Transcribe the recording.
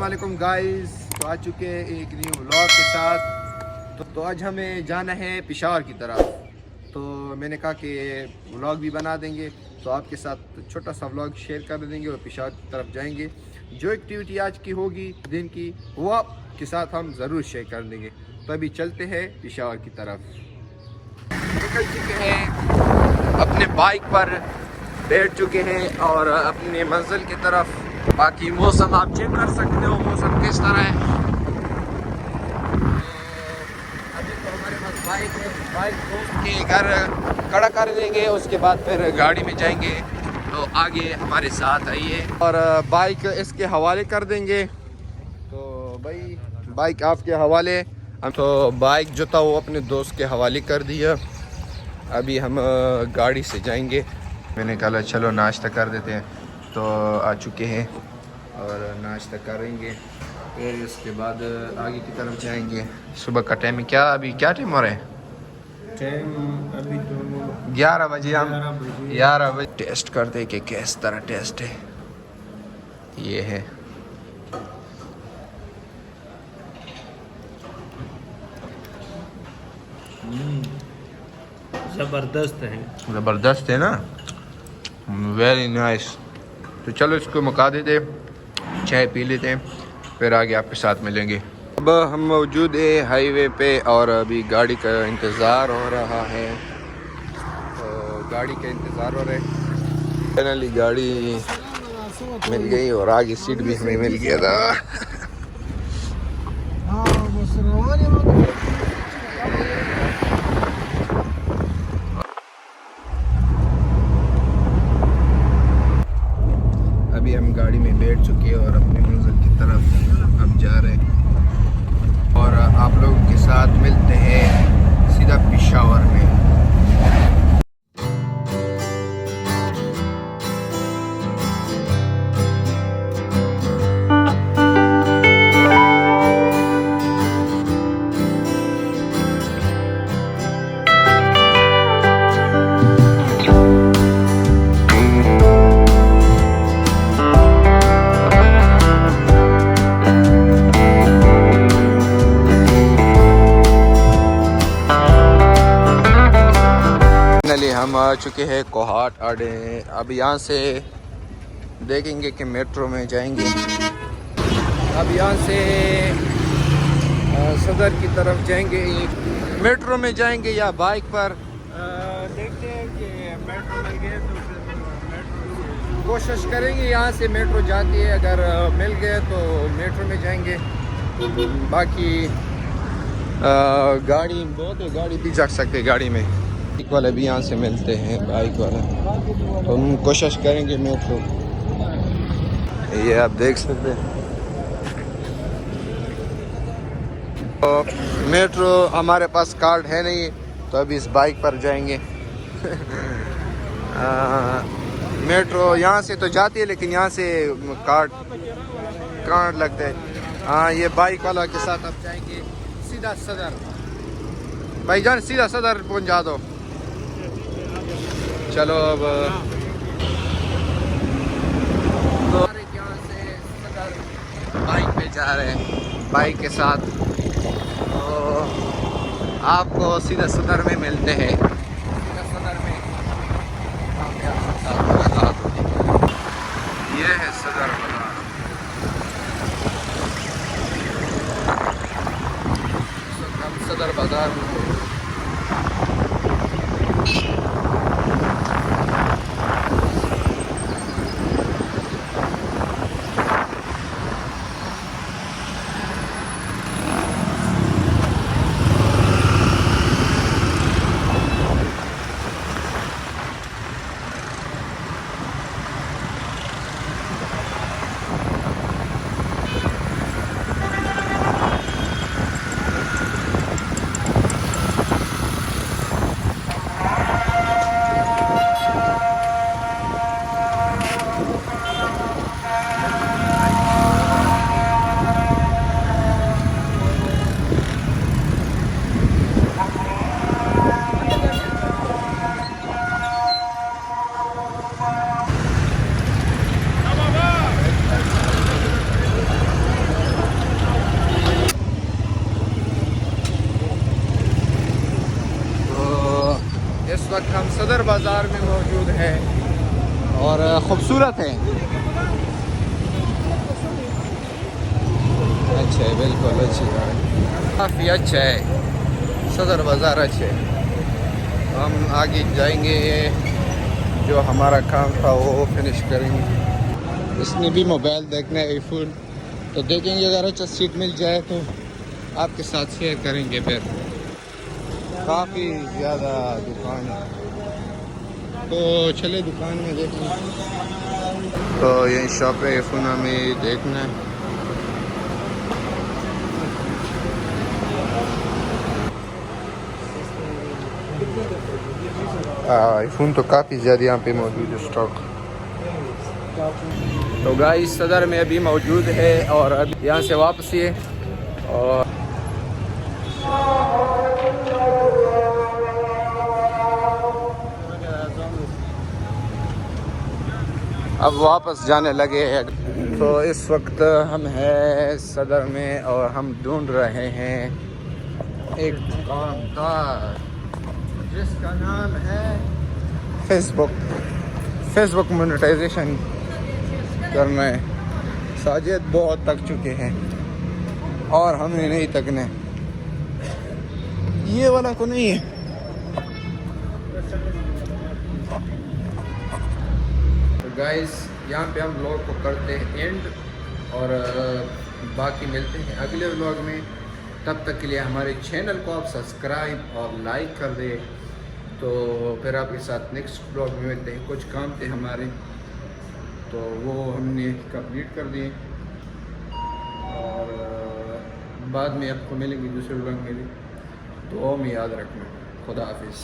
वालेकुम गाइस। तो आ चुके हैं एक न्यू व्लॉग के साथ। तो आज हमें जाना है पेशावर की तरफ। तो मैंने कहा कि व्लॉग भी बना देंगे, तो आपके साथ छोटा सा व्लॉग शेयर कर देंगे और पेशावर की तरफ जाएंगे। जो एक्टिविटी आज की होगी दिन की, वो आपके साथ हम ज़रूर शेयर कर देंगे। तो अभी चलते हैं पेशावर की तरफ। निकल चुके हैं, अपने बाइक पर बैठ चुके हैं और अपने मंजिल की तरफ। बाकी मौसम आप चेक कर सकते हो, मौसम किस तरह है। अभी तो हमारे पास बाइक है, बाइक दोस्त के घर खड़ा कर देंगे, उसके बाद फिर गाड़ी में जाएंगे। तो आगे हमारे साथ आइए और बाइक इसके हवाले कर देंगे। तो भाई बाइक आपके हवाले। हम तो बाइक जो था वो अपने दोस्त के हवाले कर दिया। अभी हम गाड़ी से जाएंगे। मैंने कहा चलो नाश्ता कर देते हैं। तो आ चुके हैं और नाश्ता करेंगे, फिर उसके बाद आगे की तरफ जाएंगे। सुबह का टाइम है, क्या अभी क्या टाइम हो रहा है? टाइम अभी तो 11 बजे। हम 11 बजे टेस्ट कर दे कि किस तरह टेस्ट है। ये है ज़बरदस्त है। ज़बरदस्त है ना, वेरी नाइस। तो चलो इसको मुका देते, चाय पी लेते हैं, फिर आगे आपके साथ मिलेंगे। अब हम मौजूद है हाईवे पे और अभी गाड़ी का इंतज़ार हो रहा है। तो गाड़ी का इंतज़ार हो रहा है। फाइनली गाड़ी मिल गई और आगे सीट भी हमें मिल गया था। अभी हम गाड़ी में बैठ चुके हैं और अपनी मंजिल की तरफ हम जा रहे हैं और आप लोगों के साथ मिलते हैं सीधा पेशावर में। हम आ चुके हैं कोहाट अड्डे। अब यहाँ से देखेंगे कि मेट्रो में जाएंगे। अब यहाँ से सदर की तरफ जाएंगे, मेट्रो में जाएंगे या बाइक पर। देखते हैं कि मेट्रो मिल गए तो फिर मेट्रो कोशिश करेंगे। यहाँ से मेट्रो जाती है, अगर मिल गए तो मेट्रो में जाएंगे। बाकी गाड़ी बहुत है, गाड़ी भी जा सकते हैं गाड़ी में। बाइक वाले भी यहाँ से मिलते हैं, बाइक वाला। तो हम कोशिश करेंगे मेट्रो। ये आप देख सकते हैं, तो मेट्रो हमारे पास कार्ड है नहीं, तो अभी इस बाइक पर जाएंगे। मेट्रो यहाँ से तो जाती है, लेकिन यहाँ से कार्ड लगता है। हाँ, ये बाइक वाला के साथ अब जाएंगे सीधा सदर। भाईजान सीधा सदर पहुँचा दो। चलो अब तो यहाँ से बाइक पे जा रहे हैं, बाइक के साथ। तो आपको सीधा सदर में मिलते हैं। सीधा सदर में ये है सदर बाजार। हम सदर बाजार में सदर बाज़ार में मौजूद है और ख़ूबसूरत है। अच्छा है, बिल्कुल अच्छी है, काफ़ी अच्छा है सदर बाज़ार, अच्छे। हम आगे जाएंगे, जो हमारा काम था वो फिनिश करेंगे। इसने भी मोबाइल देखना है, आईफोन, तो देखेंगे अगर अच्छा सीट मिल जाए तो आपके साथ शेयर करेंगे। फिर काफ़ी ज़्यादा दुकान है, तो चले दुकान में देखें। तो ये शॉप है, आईफोन हमें देखना है। आईफोन तो काफ़ी ज़्यादा यहाँ पे मौजूद है स्टॉक। तो गाइस सदर में अभी मौजूद है और अभी यहाँ से वापस ये, और अब वापस जाने लगे हैं। तो इस वक्त हम हैं सदर में और हम ढूंढ रहे हैं एक दुकानदार जिसका नाम है फेसबुक मोनेटाइजेशन करना है। साजिद बहुत तक चुके हैं और हमने नहीं तकने, ये वाला को नहीं है। तो गाइस यहाँ पे हम व्लॉग को करते हैं एंड, और बाकी मिलते हैं अगले व्लॉग में। तब तक के लिए हमारे चैनल को आप सब्सक्राइब और लाइक कर दें। तो फिर आपके साथ नेक्स्ट व्लॉग में मिलते हैं। कुछ काम थे हमारे, तो वो हमने कंप्लीट कर दिए और बाद में आपको मिलेंगे दूसरे व्लॉग में भी। तो में याद रखना। खुदा हाफिज़।